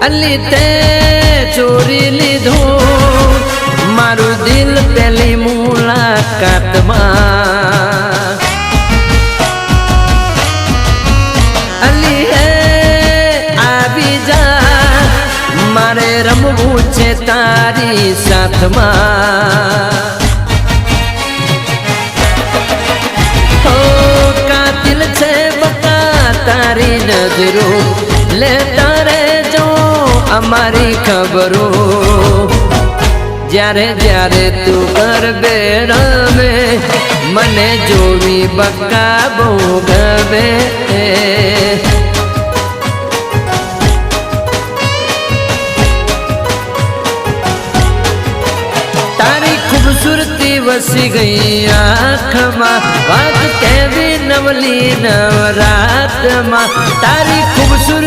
અલી તે ચોરી લીધું મારું દિલ પેલી મુલાકાતમાં અલી હે આવી જા મારે રમવું છે તારી સાથમાં કાતિલ છે બકા તારી નજરો લેતા રહેજો અમારી ખબરો જ્યારે જ્યારે તું ગરબે રમે મને જોવી બકા બહુ ગમે તારી ખૂબસૂરતી વસી ગઈ આંખમાં વાત કેવી નવલી નવરાતમાં તારી ખૂબસૂરતી